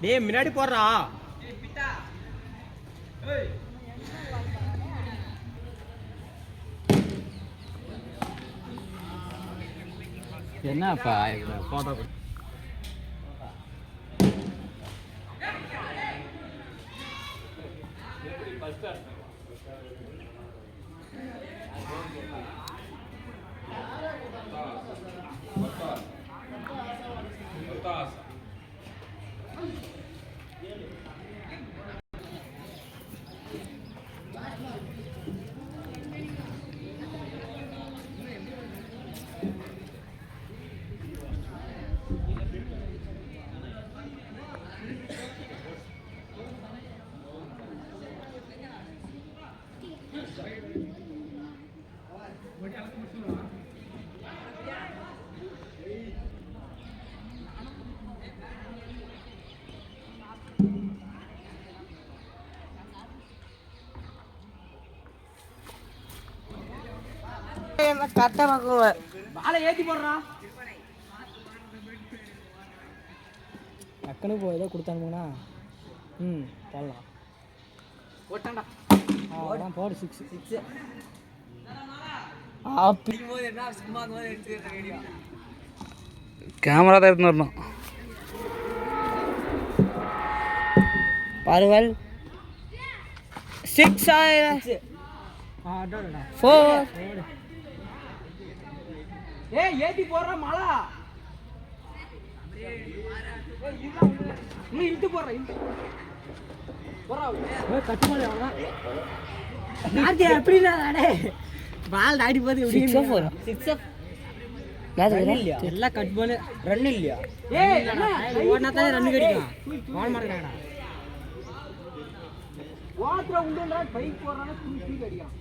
டேய் முன்னாடி போறா. என்னப்பா போட்டோ கரெக்டா பார்க்குவேன். பாலை ஏற்றி போடுறான். டக்குனு போ ஏதோ கொடுத்தானுங்கண்ணா. போடலாம். போட்டான்டா. போடு 6 கேமரா தான் எடுத்துன்னு வரணும். பாருங்கள் 6 4 ஏத்தி போடுற மழை இழுத்து போடுற பால் தாடி போது எல்லாம் கட் பண்ணு. ரன் இல்லையா? ஓடினா தானே ரன் கிடைக்கும். ஓட மாட்டேங்கிறாடா. ஓட்டுற உண்டுன்றா பைக் போடுறாங்க தூக்கி அடிக்கும்.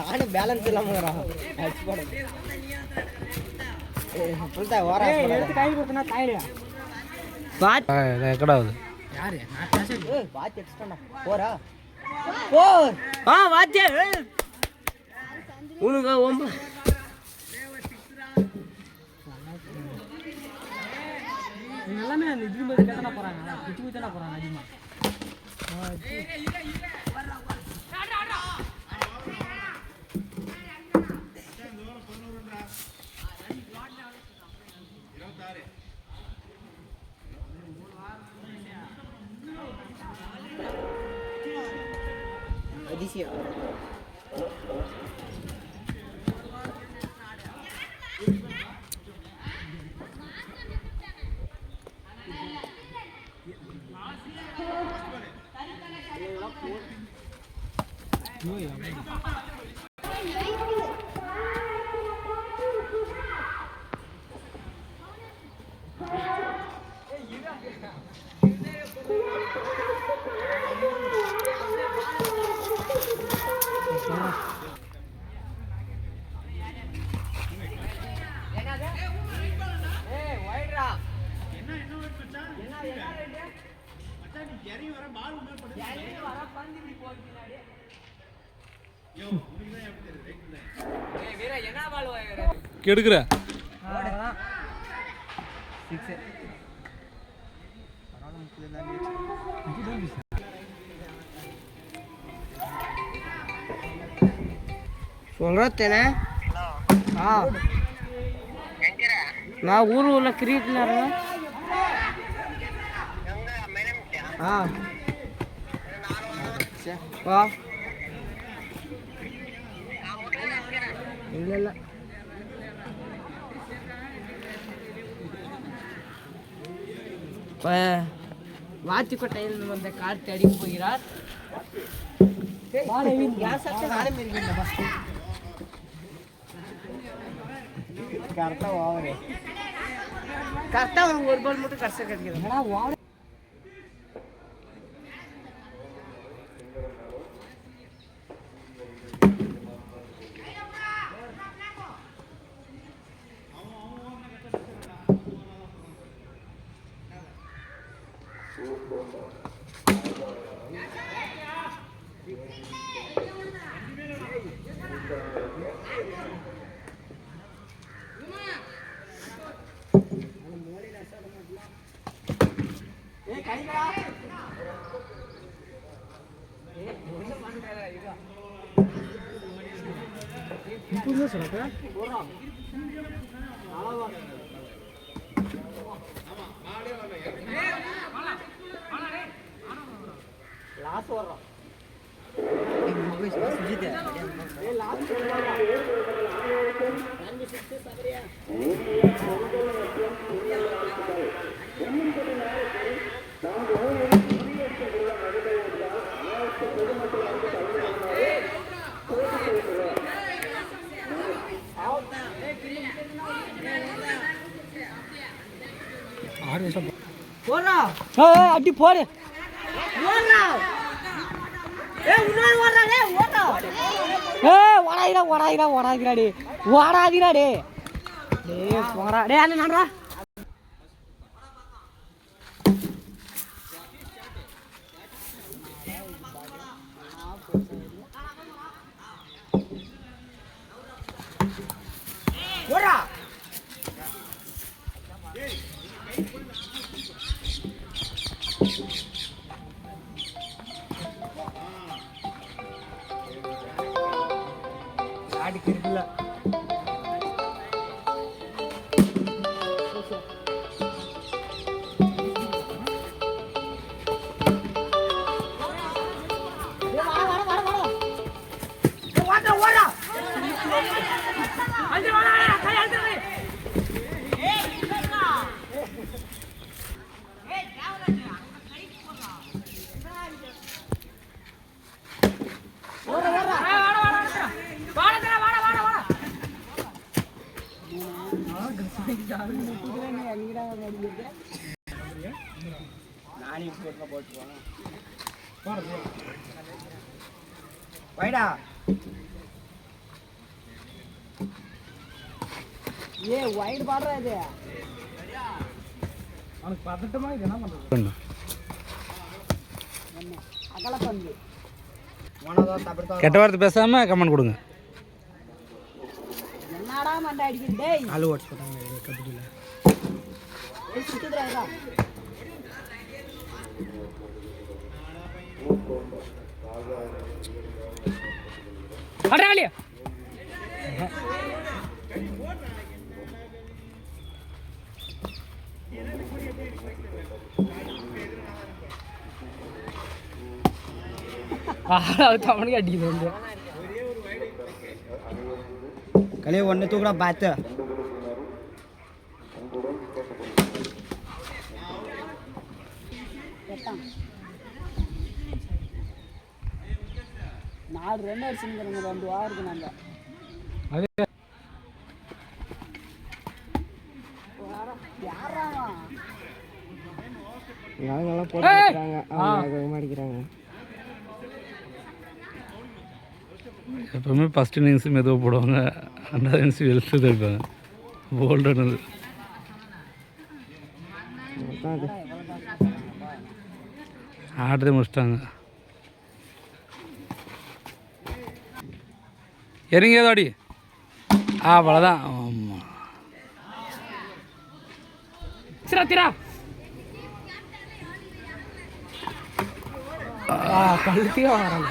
நானும் பேலன்ஸ் இல்லாம எல்லாமே அந்த இது மாதிரி கேட்டா போறாங்க. குச்சி குச்சி போறாங்க அதிகமா. அதிசயம். கெடுக்கிற சொல்றேனே நான் ஊர்ல கிரிக்கெட் விளையாடுறேன் வா இல்ல இல்ல வாத்திக்கோட்டையில் வந்த கார்த்தி அடிக்க போகிறார் கரெக்டா ஒரு பால் மட்டும் கஷ்டம் கிடைக்கிறது அடி போடு ஓடாதிராடி ஓடாதிராடே போறா டே அண்ணா நான்டா ஓடா அடிக்கிறதுல வைடா ஏ வைட் பாடுறா இது அவனுக்கு பதட்டமா இது என்ன பண்றது அகல பந்து கெட்ட வார்த்தை பேசாம கமெண்ட் கொடுங்க என்னடா மண்டை அடிக்குது டேய் ஆளு ஓட்ஸ் போட்டாங்க கபடில ஏய் சுத்துறாடா அடராலியா அவனுக்கு அடிக்குது கலையை ஒன்று தூக்குறா பார்த்து நாலு ரெண்டு அடிச்சுங்கிறவங்க 2 வாரம் இருக்கு நம்ம நல்லா போட்டு அடிக்கிறாங்க. எப்பவுமே ஃபஸ்ட் இன்னிங்ஸ் மெதுவாக போடுவாங்க, ரெண்டாவது இன்னிங்ஸ் வெளுத்து தருப்பாங்க. போல்டானது ஆடுறதே முடிச்சிட்டாங்க. இறங்கியதோ அடி. அவ்வளோதான். ஆமாம் திரா கழுத்தியே வராங்க.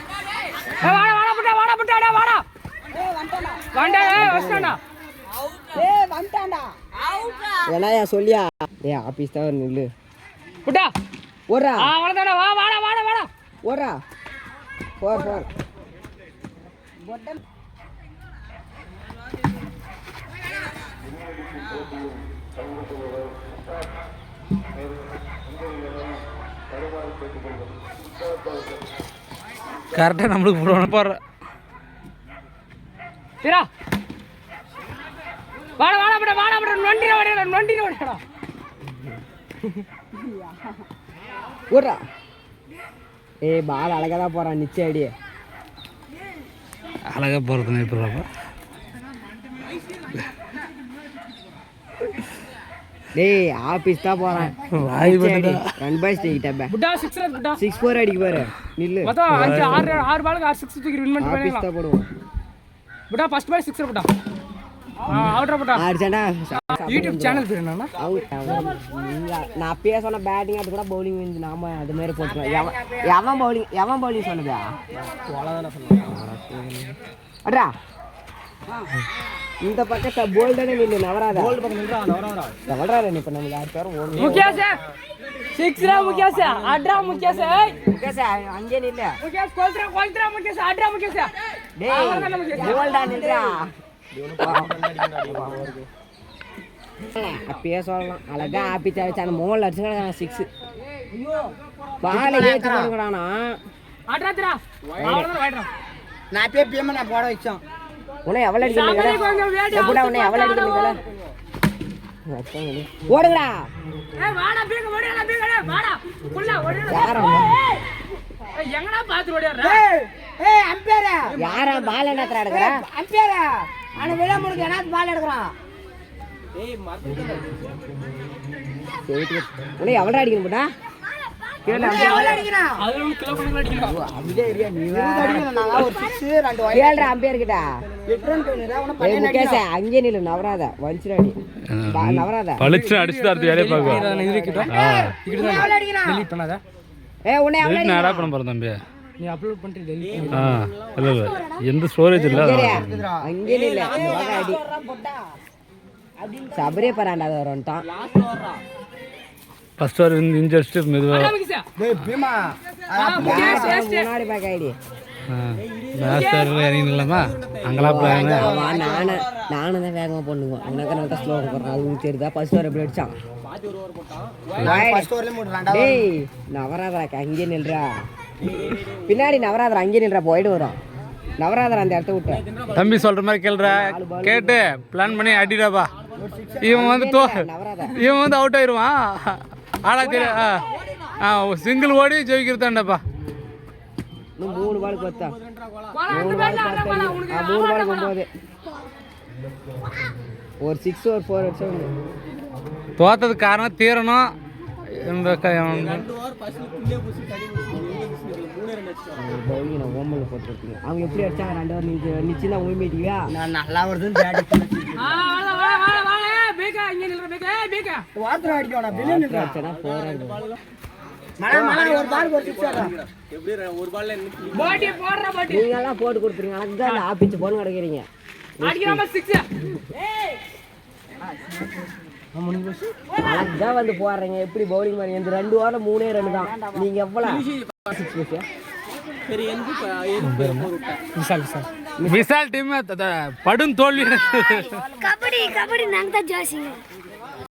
என்னையா சொல்லியா? ஆபீஸ் தான் நில்லு. புட்டா ஓடுறா அவ்வளோதாடா. வாடா ஓடுறா. போர் கரெக்டாக நம்மளுக்கு போடுவோம். போடுற திரா வாடா நொண்டிட ஓடுறா. பால் அழகா தான் போறான். நிச்சயம் அடி அழகாக போகிறதுன்னு இப்போ டேய் ஆபீஸ் தான் போறான். வாய் பண்ணி ரன் பாய் ஸ்டேக்கிட்ட புட்டா 6-4 அடிக்கு பாரு. நில்லு. மொத்தம் 6 பாலுக்கு 6 தூக்கி வின் பண்ணி ஆபீஸ் தான் போடுவோம். புட்டா ஃபர்ஸ்ட் பால் 6 புட்டா. அவுட்ரா புட்டா. அடிச்சடா. யூடியூப் சேனல் பேர் என்னன்னா? நான் அப்பயே சொன்ன பேட்டிங் அது கூட பவுலிங் வந்து நாம அது மாதிரி போட்டுக்கலாம். எவன் பவுலிங் சொன்னதா? அட்ரா இந்த பக்கத்தை போல்டனே நில்லு. நவராதா நவராதா நீ இப்ப நம்ம யார் பேரும் ஓடு. முக்கியாஸ் 6 முக்கியாஸ் அட்ரா முக்கியாஸ் அங்கே நில்ல. முக்கியாஸ் கோல்த்ரா முக்கியாஸ் அட்ரா முக்கியாஸ். டேய் போல்டா நில்றா. அப்பயே சொல்லலாம். அழகா ஆப்பி தேவைச்சு அந்த மோல் அடிச்சுக்கிறாங்க 6 பால ஏற்றி போடுறானா. அட்ராத்ரா வாடா. நான் அப்பயே பிஎம் நான் போட வச்சோம். உன்னை எவ்வளோ அடிக்கிறீங்க? எப்படா உன்னை எவ்வளோ அடிக்கிறீங்களா? ஓடுங்கடா. வாடா பீக ஓடிடா வாடா குள்ள ஓடிடா. யாரா எங்கடா பாத்து ஓடிறா? அம்பேரா யாரா பால் என்ன எடுக்கற? அம்பேரா ஆனா விழா முடிஞ்சு என்ன பால் எடுக்கறான்? உன்னை எவ்வளோ அடிக்கணும் போடா? கேளு எவ்வளவு அடிக்கறான்? அது கிலோ கணக்குல அடிக்கணும். அப்படியே ஏரியா நீ அடிக்கணும். நான் ஒரு 6 2 வைட். கேளுடா அம்பேர் கிட்ட. 8 ரன் போயினடா. உன ஏய் முகேஷ் அங்கே நில்லு. நவராதா வஞ்சிராடி நவராதா பளிச்சு அடிச்சுட்டு அடுத்து வேலையை பார்க்குவோம். எவ்வளவு அடிக்கறான்? டெலீட் பண்ணாத. உன்னை எவ்வளோ நடா பண்ண போகிறேன் தம்பி. நீ அப்லோட் பண்ணிட்டு டெலீட் பண்ணு. இல்லை எந்த ஸ்டோரேஜ் இல்லை. அங்கே நில்லு. அடி சபரே பராண்டா வரட்டான். ஃபர்ஸ்ட் ஓவர் இஞ்சி அடிச்சுட்டு மெதுவாக டேய் பீமா முன்னாடி பேக் ஐடி மேட்ச் இறங்கி இல்லாமா அங்கெல்லாம் போயாங்க. நானும் தான் வேகமாக பண்ணுவேன். உனக்கு நல்லா ஸ்லோவாக போடுறேன். அது உங்களுக்கு தெரியுதா? ஃபர்ஸ்ட் ஓவர் எப்படி அடிச்சான்? ஃபர்ஸ்ட் ஓவர்ல மூணு ரெண்டாவது. டேய் நவராதரா அங்கே நில்றா. பின்னாடி நவராதரா அங்கே நில்றா. போயிட்டு வரும் நவராதரா அந்த இடத்த விட்டு. தம்பி சொல்கிற மாதிரி கேள்றா கேட்டு பிளான் பண்ணி அடிடாப்பா. இவன் வந்து இவன் வந்து அவுட் ஆயிடுவான். ஆளா தெரியும். சிங்கிள் ஓடி ஜெயிக்கிறதாண்டாப்பா. இன்னும் 3 பாலுக்கு 10. 3 பாலுக்கு 9. ஒரு 6 ஒரு 4 அடிச்சா தோத்ததுக்கு காரணம் தீரணும். இந்த பவுலிங் நான் ஓமல்ல போட்டுருக்கீங்க. அவங்க எப்படி அடிச்சாங்க 2 ஓவர் நீங்க நிச்சயம் ஊமிட்டீங்க. நான் நல்லா வருதுன்னு பேட்டிங் பேகா இங்க நில்ற பேகா பேகா வாத்ரா அடிக்கணும். பில்லியன் அடிச்சா போறாரு. மல ஒரு பால் ஒரு 6 ஆடா. எப்படி ஒரு பால்ல பாட்டி போடுற பாட்டி. நீங்க எல்லாம் போட்டு கொடுத்துறீங்க. அங்க தான் ஆப்பிச்சு போன் கிடக்குறீங்க. அடிக்கறாம 6. அழகா வந்து போடுறீங்க. எப்படி பவுலிங் மாதிரி இந்த 2 ஓவர்ல 3 ரன் தான். நீங்க எவ்வளவு விசால் டீம் படும் தோல்வி. கபடி நாங்க தான் ஜாசிங்க.